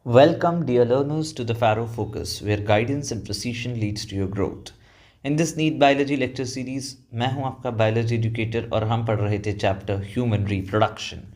Welcome, dear learners, to the Faro Focus, where guidance and precision leads to your growth. In this NEET Biology lecture series, मैं हूं आपका biology educator और हम पढ़ रहे थे चैप्टर ह्यूमन रिप्रोडक्शन।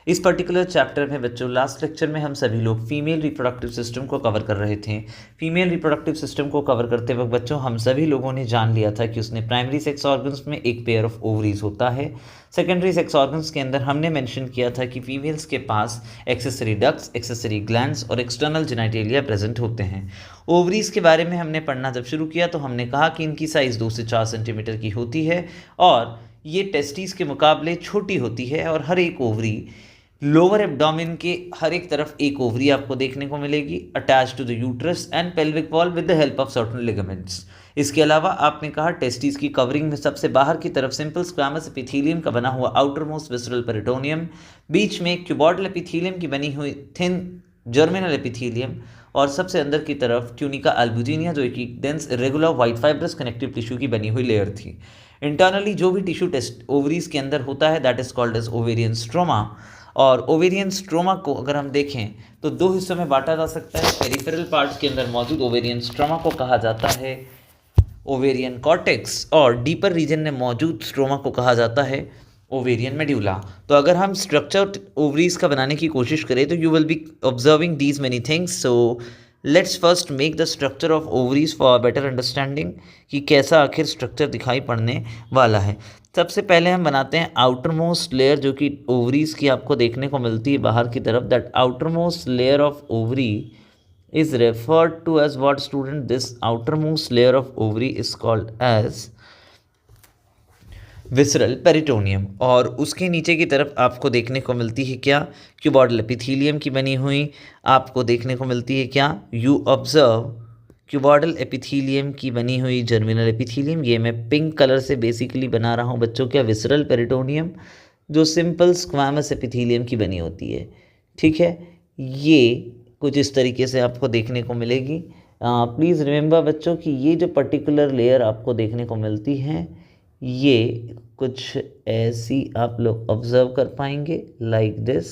इस पर्टिकुलर चैप्टर में बच्चों लास्ट लेक्चर में हम सभी लोग फीमेल रिप्रोडक्टिव सिस्टम को कवर कर रहे थे। फीमेल रिप्रोडक्टिव सिस्टम को कवर करते वक्त बच्चों हम सभी लोगों ने जान लिया था कि उसने प्राइमरी सेक्स ऑर्गन्स में एक पेयर ऑफ ओवरीज होता है। सेकेंडरी सेक्स ऑर्गन्स के अंदर हमने मेंशन किया था कि फीमेल्स के पास एक्सेसरी डक्ट्स, एक्सेसरी ग्लैंड्स और एक्सटर्नल जेनिटेलिया प्रेजेंट होते हैं। ओवरीज के बारे में हमने पढ़ना जब शुरू किया तो हमने कहा कि इनकी साइज़ 2 से 4 सेंटीमीटर की होती है और ये टेस्टिस के मुकाबले छोटी होती है और हर एक ओवरी लोअर एब्डोमेन के हर एक तरफ एक ओवरी आपको देखने को मिलेगी attach to the uterus and pelvic wall with the help of certain ligaments. इसके अलावा आपने कहा टेस्टिस की कवरिंग में सबसे बाहर की तरफ सिंपल स्क्वैमस एपिथेलियम का बना हुआ आउटर मोस्ट विसरल पेरिटोनियम, बीच में क्यूबॉइडल एपिथेलियम की बनी हुई थिन जर्मिनल एपिथेलियम और सबसे अंदर की तरफ ट्यूनिका अल्बुजिनिया जो एक dense irregular white fibrous connective tissue की बनी हुई लेयर थी। इंटरनली जो भी टिश्यू टेस्ट ओवरीज के अंदर होता है that is called as ovarian stroma. और ओवेरियन स्ट्रोमा को अगर हम देखें तो दो हिस्सों में बांटा जा सकता है। पेरिफेरल पार्ट के अंदर मौजूद ओवेरियन स्ट्रोमा को कहा जाता है ओवेरियन कॉर्टेक्स और डीपर रीजन में मौजूद स्ट्रोमा को कहा जाता है ओवेरियन मेड्यूला। तो अगर हम स्ट्रक्चर ओवरीज का बनाने की कोशिश करें तो you will be observing these many things. So let's first make the structure of ovaries for better understanding कि कैसा आखिर स्ट्रक्चर दिखाई पड़ने वाला है। सबसे पहले हम बनाते हैं आउटर मोस्ट लेयर जो कि ओवरीज की आपको देखने को मिलती है बाहर की तरफ। That outer most layer of ovary is referred to as what student? This outermost layer of ovary is called as visceral peritoneum. और उसके नीचे की तरफ आपको देखने को मिलती है क्या? क्यूबॉइडल एपिथेलियम की बनी हुई आपको देखने को मिलती है क्या? यू ऑब्जर्व क्यूबॉइडल एपिथेलियम की बनी हुई जर्मिनल एपिथेलियम। ये मैं पिंक कलर से बेसिकली बना रहा हूँ बच्चों। क्या? विसरल पेरिटोनियम जो सिंपल स्क्वैमस एपिथेलियम की बनी होती है। ठीक है, ये कुछ इस तरीके से आपको देखने को मिलेगी। प्लीज़ रिमेंबर बच्चों कि ये जो पर्टिकुलर लेयर आपको देखने को मिलती है ये कुछ ऐसी आप लोग ऑब्जर्व कर पाएंगे लाइक दिस।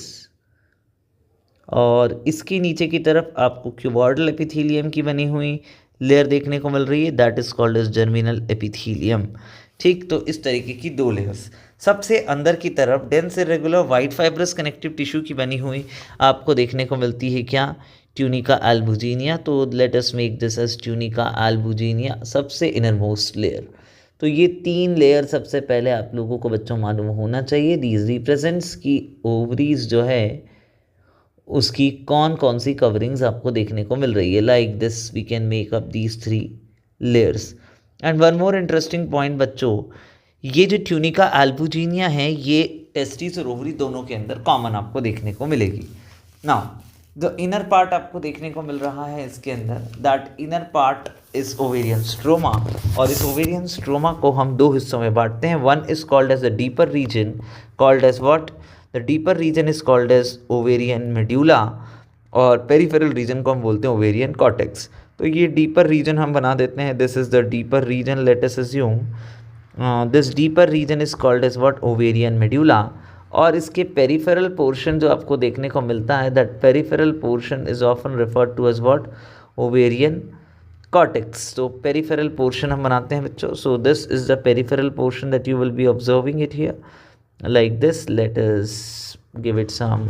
और इसके नीचे की तरफ आपको क्यूबॉइडल एपिथेलियम की बनी हुई लेयर देखने को मिल रही है that is called as germinal epithelium. ठीक, तो इस तरीके की दो लेयर्स। सबसे अंदर की तरफ dense irregular white fibrous connective tissue की बनी हुई आपको देखने को मिलती है क्या? Tunica albuginea. तो let us make this as tunica albuginea, सबसे इनर मोस्ट लेयर। तो ये तीन लेयर सबसे पहले आप लोगों को बच्चों मालूम होना चाहिए। दीज रिप्रेजेंट्स की ओवरीज जो है उसकी कौन कौन सी कवरिंग्स आपको देखने को मिल रही है। Like this we can make up these 3 layers. And one more interesting point बच्चों, ये जो ट्यूनिका अल्बुजिनिया है ये टेस्टिस और ओवरी दोनों के अंदर कॉमन आपको देखने को मिलेगी। नाउ द इनर पार्ट आपको देखने को मिल रहा है इसके अंदर that inner part is ovarian stroma. और इस ओवेरियन स्ट्रोमा को हम दो हिस्सों में बांटते हैं। One is called as the deeper region called as what? The deeper region is called as ovarian medulla और पेरिफेरल रीजन को हम बोलते हैं ओवेरियन कॉर्टेक्स। तो ये डीपर रीजन हम बना देते हैं। This is the deeper region. Let us assume this deeper region is called as what? Ovarian medulla. और इसके पेरिफेरल पोर्शन जो आपको देखने को मिलता है that peripheral portion is often referred to as what? Ovarian cortex. तो पेरिफेरल पोर्शन हम बनाते हैं बच्चों। So this is the peripheral portion that you will be observing it here like this. Let us give it some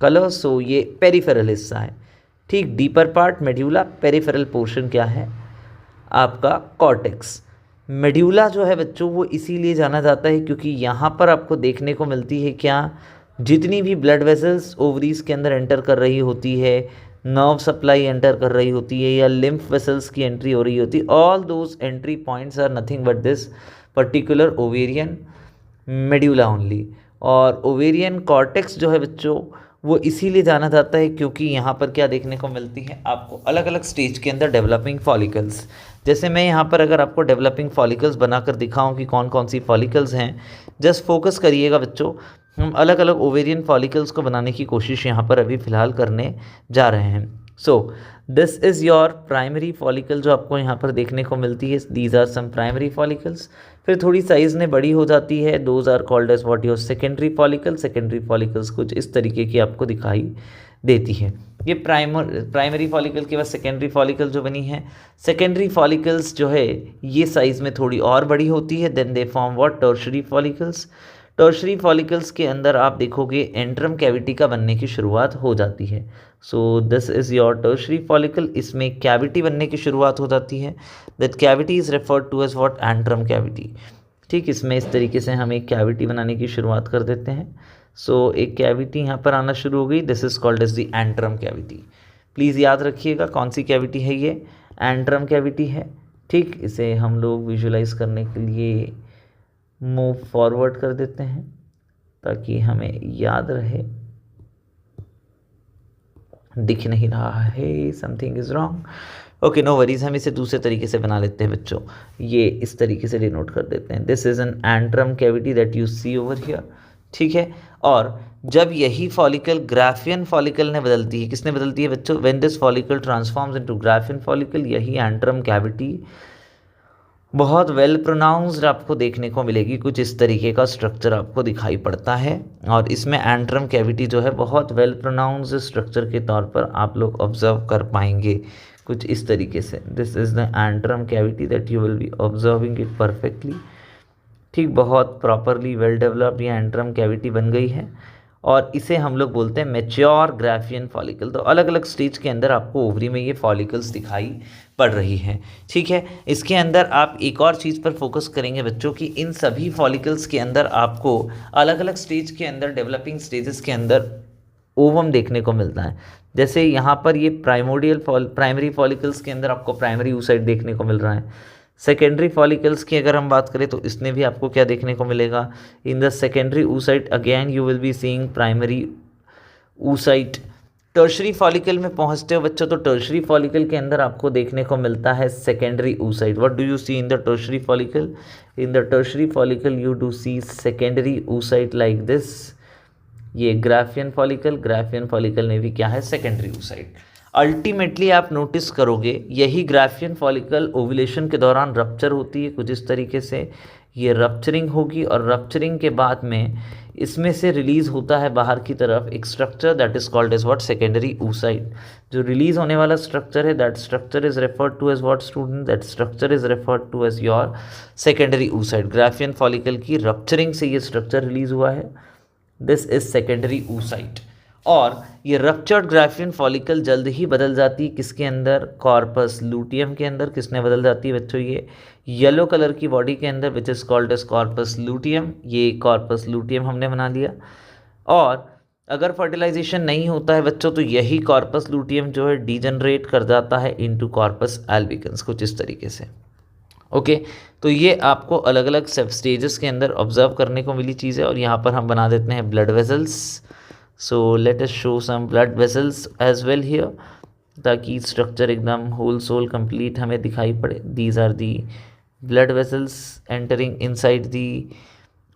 colour. सो ये peripheral हिस्सा है। ठीक, deeper part medulla, peripheral portion क्या है? आपका कॉर्टेक्स। मेड्यूला जो है बच्चों वो इसीलिए जाना जाता है क्योंकि यहाँ पर आपको देखने को मिलती है क्या? जितनी भी ब्लड वेसल्स ओवरीज के अंदर एंटर कर रही होती है, नर्व सप्लाई एंटर कर रही होती है या लिम्फ वेसल्स की एंट्री हो रही होती है, all those entry points are nothing but this particular ovarian medulla only. और ओवेरियन कॉर्टेक्स जो है बच्चों वो इसीलिए जाना जाता है क्योंकि यहाँ पर क्या देखने को मिलती है आपको? अलग अलग स्टेज के अंदर डेवलपिंग फॉलिकल्स। जैसे मैं यहाँ पर अगर आपको डेवलपिंग फॉलिकल्स बनाकर दिखाऊं कि कौन कौन सी फॉलिकल्स हैं, जस्ट फोकस करिएगा बच्चों। हम अलग अलग ओवेरियन फॉलिकल्स को बनाने की कोशिश यहाँ पर अभी फ़िलहाल करने जा रहे हैं। So this is your primary follicle जो आपको यहाँ पर देखने को मिलती है। These are some primary follicles. फिर थोड़ी साइज़ में बड़ी हो जाती है, those are called as what? Your secondary follicle. Secondary follicles कुछ इस तरीके की आपको दिखाई देती है। ये प्राइमरी फॉलिकल के बाद सेकेंडरी फॉलिकल जो बनी है, सेकेंडरी फॉलिकल्स जो है ये साइज़ में थोड़ी और बड़ी होती है, then they form what, tertiary follicles. Tertiary follicles के अंदर आप देखोगे एंट्रम कैविटी का बनने की शुरुआत हो जाती है। So this is your tertiary follicle, इसमें कैविटी बनने की शुरुआत हो जाती है। That cavity is referred to as what, antrum cavity. ठीक, इसमें इस तरीके से हम एक कैविटी बनाने की शुरुआत कर देते हैं। सो एक कैविटी यहाँ पर आना शुरू हो गई, this is called as the antrum cavity. Please याद रखिएगा कौन सी कैविटी है ये, एंट्रम कैविटी है। ठीक, इसे हम लोग विजुलाइज करने के लिए मूव फॉरवर्ड कर देते हैं ताकि हमें याद रहे। दिख नहीं रहा है, something is wrong. Okay, no worries, हम इसे दूसरे तरीके से बना लेते हैं बच्चों। ये इस तरीके से डिनोट कर देते हैं, this is an antrum cavity that you see over here. ठीक है, और जब यही फॉलिकल ग्राफियन फॉलिकल ने बदलती है, किसने बदलती है बच्चों, when this follicle transforms into Graafian follicle, यही एंट्रम कैविटी बहुत वेल प्रोनाउंस्ड आपको देखने को मिलेगी। कुछ इस तरीके का स्ट्रक्चर आपको दिखाई पड़ता है, और इसमें एंट्रम कैविटी जो है बहुत वेल प्रोनाउंस्ड स्ट्रक्चर के तौर पर आप लोग ऑब्जर्व कर पाएंगे कुछ इस तरीके से। This is the antrum cavity that you will be observing it perfectly. ठीक, बहुत प्रॉपरली वेल डेवलप्ड ये एंट्रम कैविटी बन गई है, और इसे हम लोग बोलते हैं मैच्योर ग्राफियन फॉलिकल। तो अलग अलग स्टेज के अंदर आपको ओवरी में ये फॉलिकल्स दिखाई पड़ रही हैं। ठीक है, इसके अंदर आप एक और चीज़ पर फोकस करेंगे बच्चों कि इन सभी फॉलिकल्स के अंदर आपको अलग अलग स्टेज के अंदर, डेवलपिंग स्टेजेस के अंदर ओवम देखने को मिलता है। जैसे यहाँ पर ये प्राइमरी फॉलिकल्स के अंदर आपको प्राइमरी oocyte देखने को मिल रहा है। सेकेंडरी फॉलिकल्स की अगर हम बात करें तो इसमें भी आपको क्या देखने को मिलेगा, in the secondary oocyte again you will be seeing primary oocyte। Tertiary follicle में पहुंचते हो बच्चों तो टर्शरी फॉलिकल के अंदर आपको देखने को मिलता है secondary oocyte। What do you see in the tertiary follicle, in the tertiary follicle you do see secondary oocyte like this. ये ग्राफियन फॉलिकल में भी क्या है, सेकेंडरी oocyte। अल्टीमेटली आप नोटिस करोगे यही ग्राफियन फॉलिकल ओव्यूलेशन के दौरान रप्चर होती है कुछ इस तरीके से। ये रप्चरिंग होगी, और रप्चरिंग के बाद में इसमें से रिलीज़ होता है बाहर की तरफ एक structure that is called as what, secondary oocyte। जो रिलीज़ होने वाला स्ट्रक्चर है, that structure is referred to as what student, that structure is referred to as your secondary oocyte। Graafian follicle की रप्चरिंग से ये स्ट्रक्चर रिलीज़ हुआ है, this is secondary oocyte। और ये रप्चर्ड ग्राफियन फॉलिकल जल्द ही बदल जाती है किसके अंदर, कॉर्पस लूटियम के अंदर। किसने बदल जाती है बच्चों, ये येलो कलर की बॉडी के अंदर, which is called as corpus luteum. ये कॉर्पस लूटियम हमने बना लिया। और अगर फर्टिलाइजेशन नहीं होता है बच्चों तो यही कॉर्पस लूटियम जो है डीजनरेट कर जाता है इनटू कॉर्पस एल्बिकन्स, कुछ इस तरीके से। ओके, तो ये आपको अलग अलग सब स्टेजेस के अंदर ऑब्जर्व करने को मिली चीज़ है। और यहाँ पर हम बना देते हैं blood vessels. So let us show some blood vessels as well here, ताकि स्ट्रक्चर एकदम होल सोल कंप्लीट हमें दिखाई पड़े। These are the blood vessels entering inside the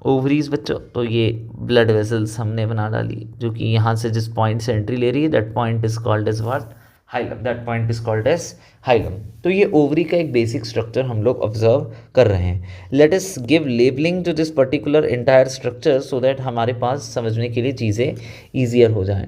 ovaries बच्चों। तो ये ब्लड वेसल्स हमने बना डाली, जो कि यहाँ से जिस पॉइंट से एंट्री ले रही है, that point is called as what, hilum. That point is called as hilum. तो ये ओवरी का एक बेसिक स्ट्रक्चर हम लोग ऑब्जर्व कर रहे हैं। Let us give labelling to this particular entire structure so that हमारे पास समझने के लिए चीज़ें ईजियर हो जाएं।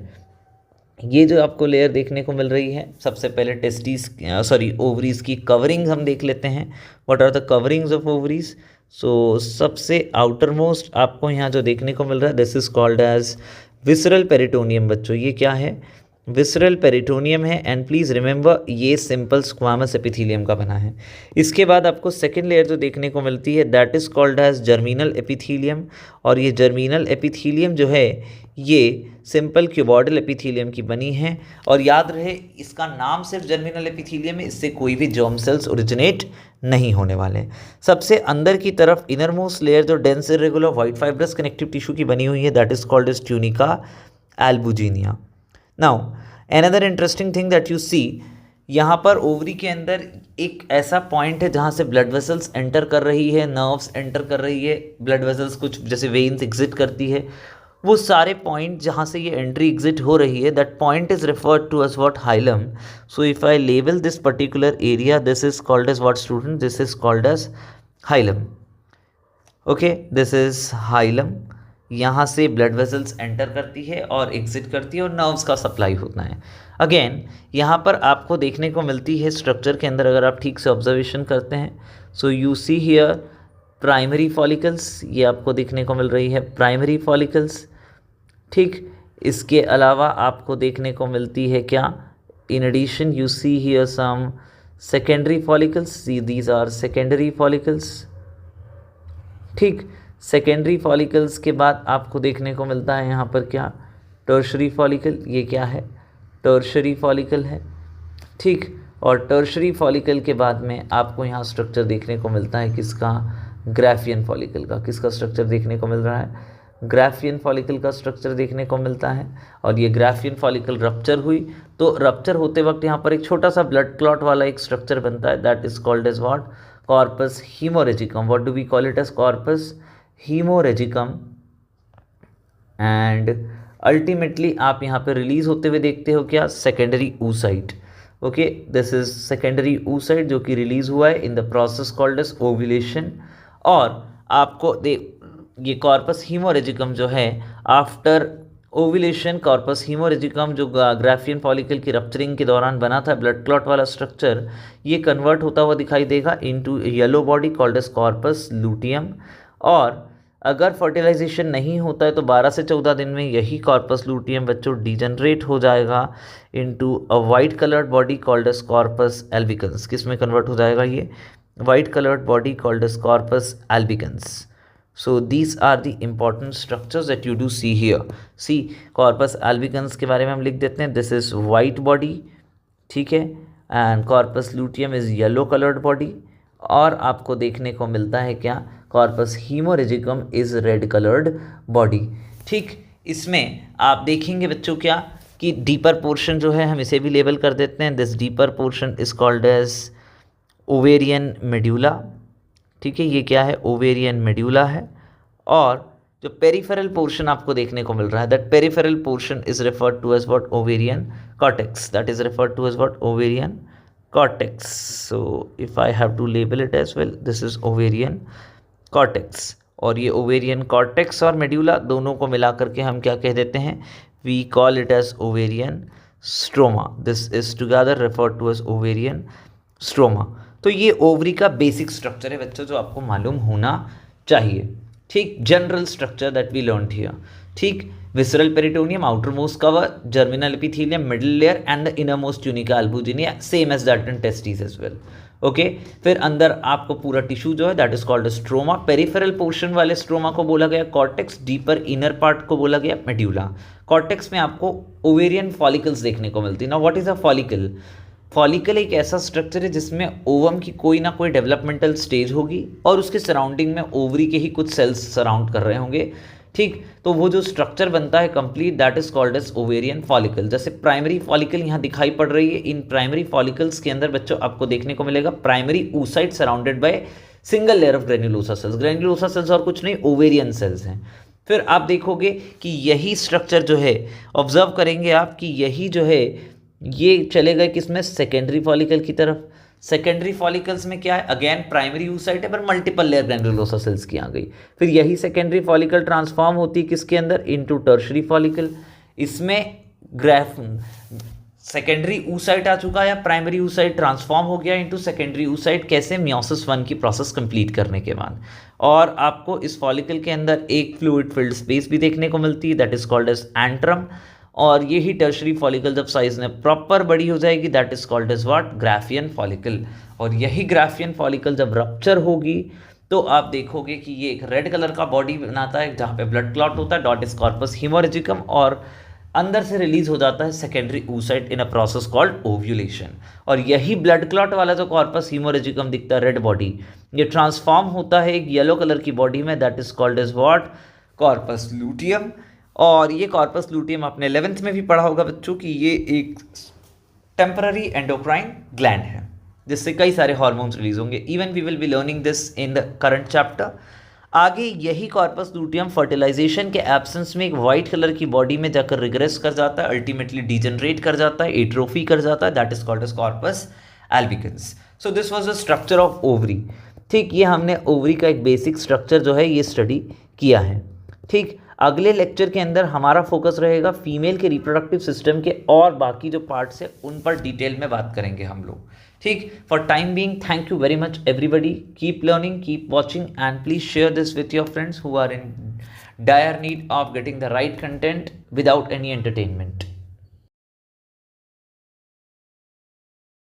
ये जो आपको लेयर देखने को मिल रही है, सबसे पहले ओवरीज की कवरिंग हम देख लेते हैं। What are the coverings of ovaries. So सबसे आउटर मोस्ट आपको यहाँ जो देखने को मिल रहा है, this is called as visceral peritoneum बच्चों। ये क्या है, विसरल पेरिटोनियम है। एंड प्लीज़ रिमेंबर ये सिंपल स्क्वामस एपिथीलियम का बना है। इसके बाद आपको सेकेंड लेयर जो देखने को मिलती है, that is called as germinal epithelium. और ये जर्मिनल एपिथीलियम जो है ये सिंपल क्यूबॉइडल एपिथीलियम की बनी है। और याद रहे इसका नाम सिर्फ जर्मिनल एपिथीलियम है, इससे कोई भी जर्म सेल्स ओरिजिनेट नहीं होने वाले। सबसे अंदर की तरफ इनर मोस्ट लेयर जो dense irregular white fibrous connective tissue की बनी हुई है, that is called as tunica albuginea. Now another interesting thing that you see, यहाँ पर ओवरी के अंदर एक ऐसा पॉइंट है जहाँ से ब्लड वेसल्स एंटर कर रही है, नर्व्स एंटर कर रही है, ब्लड वेसल्स कुछ जैसे वेन्स एग्जिट करती है। वो सारे पॉइंट जहाँ से ये एंट्री एग्जिट हो रही है, that point is referred to as what, hilum. So if I label this particular area, this is called as what student, this is called as hilum. Okay, this is hilum. यहाँ से blood vessels enter करती है और exit करती है और nerves का supply होता है। अगेन यहाँ पर आपको देखने को मिलती है स्ट्रक्चर के अंदर, अगर आप ठीक से ऑब्जर्वेशन करते हैं, so you see here primary follicles, ये आपको देखने को मिल रही है प्राइमरी फॉलिकल्स। ठीक, इसके अलावा आपको देखने को मिलती है क्या, in addition you see here some secondary follicles, see these are secondary follicles. ठीक, सेकेंडरी फॉलिकल्स के बाद आपको देखने को मिलता है यहाँ पर क्या, टर्शरी फॉलिकल। ये क्या है, टर्शरी फॉलिकल है। ठीक, और टर्शरी फॉलिकल के बाद में आपको यहाँ स्ट्रक्चर देखने को मिलता है किसका, ग्राफियन फॉलिकल का। किसका स्ट्रक्चर देखने को मिल रहा है, ग्राफियन फॉलिकल का स्ट्रक्चर देखने को मिलता है। और ये ग्राफियन फॉलिकल रप्चर हुई तो रप्चर होते वक्त यहाँ पर एक छोटा सा ब्लड क्लॉट वाला एक स्ट्रक्चर बनता है, that is called as what, corpus haemorrhagicum. What do we call it as, corpus haemorrhagicum. And ultimately आप यहाँ पे रिलीज होते हुए देखते हो क्या, secondary oocyte। Okay, this is secondary oocyte जो कि रिलीज हुआ है in the process called as ovulation. और आपको ये कॉर्पस हीमोरेजिकम जो है आफ्टर ओव्यूलेशन, कॉर्पस हीमोरेजिकम जो ग्राफियन फॉलिकल की रप्चरिंग के दौरान बना था ब्लड क्लॉट वाला स्ट्रक्चर, ये कन्वर्ट होता हुआ दिखाई देगा into yellow body called as corpus luteum. और अगर फर्टिलाइजेशन नहीं होता है तो 12 से 14 दिन में यही कॉर्पस लूटियम बच्चों डिजनरेट हो जाएगा into a white coloured body called as corpus albicans. किस में कन्वर्ट हो जाएगा, ये white coloured body called as corpus albicans. So these are the important structures that you do see here. See, corpus albicans के बारे में हम लिख देते हैं, this is white body, ठीक है, and corpus luteum is yellow colored body। और आपको देखने को मिलता है क्या, corpus hemorrhagicum is red colored body। ठीक, इसमें आप देखेंगे बच्चों क्या कि डीपर पोर्शन जो है हम इसे भी लेबल कर देते हैं, this deeper portion is called as ovarian medulla. ठीक है, ये क्या है, ओवेरियन मेड्यूला है। और जो पेरिफेरल पोर्शन आपको देखने को मिल रहा है, that peripheral portion is referred to as what, ovarian cortex. That is referred to as what, ovarian cortex. So if I have to label it as well, this is ovarian cortex. और ये ovarian cortex और medulla दोनों को मिला करके हम क्या कह देते हैं, we call it as ovarian stroma. This is together referred to as ovarian stroma. तो ये ओवरी का बेसिक स्ट्रक्चर है बच्चों जो आपको मालूम होना चाहिए। ठीक, general structure that we learned here. ठीक, visceral peritoneum, outermost cover, germinal epithelium, middle layer and the innermost tunica albuginea, same as that in testis as well. Okay, फिर अंदर आपको पूरा टिश्यू जो है that is called stroma. Peripheral portion वाले stroma को बोला गया कॉर्टेक्स, डीपर इनर पार्ट को बोला गया मेड्यूला। कॉर्टेक्स में आपको ओवेरियन फॉलिकल्स देखने को मिलती है। Now what is a follicle, follicle एक ऐसा स्ट्रक्चर है जिसमें ओवम की कोई ना कोई डेवलपमेंटल स्टेज होगी और उसके सराउंडिंग में ओवरी के ही कुछ सेल्स सराउंड कर रहे होंगे। ठीक, तो वो जो स्ट्रक्चर बनता है complete, that is called as ovarian follicle. जैसे प्राइमरी फॉलिकल यहाँ दिखाई पड़ रही है, इन प्राइमरी फॉलिकल्स के अंदर बच्चों आपको देखने को मिलेगा primary oocyte surrounded by single layer of granulosa cells. Granulosa cells और कुछ नहीं, ओवेरियन सेल्स हैं। फिर आप देखोगे कि यही स्ट्रक्चर जो है, ऑब्जर्व करेंगे आप कि यही जो है ये चले गए किसमें, सेकेंडरी फॉलिकल की तरफ। सेकेंडरी फॉलिकल्स में क्या है, अगेन प्राइमरी oocyte है पर मल्टीपल लेयर ग्रैन्युलोसा सेल्स की आ गई। फिर यही सेकेंडरी फॉलिकल ट्रांसफॉर्म होती है किसके अंदर, इनटू टर्शरी फॉलिकल। इसमें सेकेंडरी oocyte आ चुका है या प्राइमरी oocyte ट्रांसफॉर्म हो गया इनटू सेकेंडरी oocyte। कैसे, मियोसिस 1 की प्रोसेस कंप्लीट करने के बाद। और आपको इस फॉलिकल के अंदर एक फ्लूइड फिल्ड स्पेस भी देखने को मिलती है, that is called as antrum. और यही टर्शरी फॉलिकल जब साइज में प्रॉपर बड़ी हो जाएगी, that is called as what, Graafian follicle. और यही ग्राफियन फॉलिकल जब रप्चर होगी तो आप देखोगे कि ये एक रेड कलर का बॉडी बनाता है जहाँ पे ब्लड क्लॉट होता है, डॉट इज कॉर्पस हीमोरेजिकम। और अंदर से रिलीज हो जाता है secondary oocyte in a process called ovulation. और यही ब्लड क्लॉट वाला जो कॉर्पस हीमोरेजिकम दिखता है रेड बॉडी, ये ट्रांसफॉर्म होता है एक येलो कलर की बॉडी में, that is called as what, corpus luteum. और ये कॉर्पस लूटियम आपने 11th में भी पढ़ा होगा बच्चों कि ये एक टेम्पररी एंडोक्राइन ग्लैंड है जिससे कई सारे हार्मोन्स रिलीज होंगे। Even we will be learning this in the current chapter. आगे यही कॉर्पस लूटियम फर्टिलाइजेशन के एब्सेंस में एक वाइट कलर की बॉडी में जाकर रिग्रेस कर जाता है, अल्टीमेटली डिजनरेट कर जाता है, एट्रोफी कर जाता है, that is called as corpus albicans. So this was the structure of ovary. ठीक, ये हमने ओवरी का एक बेसिक स्ट्रक्चर जो है ये स्टडी किया है। ठीक, अगले लेक्चर के अंदर हमारा फोकस रहेगा फीमेल के रिप्रोडक्टिव सिस्टम के और बाकी जो पार्ट्स है उन पर डिटेल में बात करेंगे हम लोग। ठीक, for time being thank you very much everybody, keep learning, keep watching and please share this with your friends who are in dire need of getting the right content without any entertainment.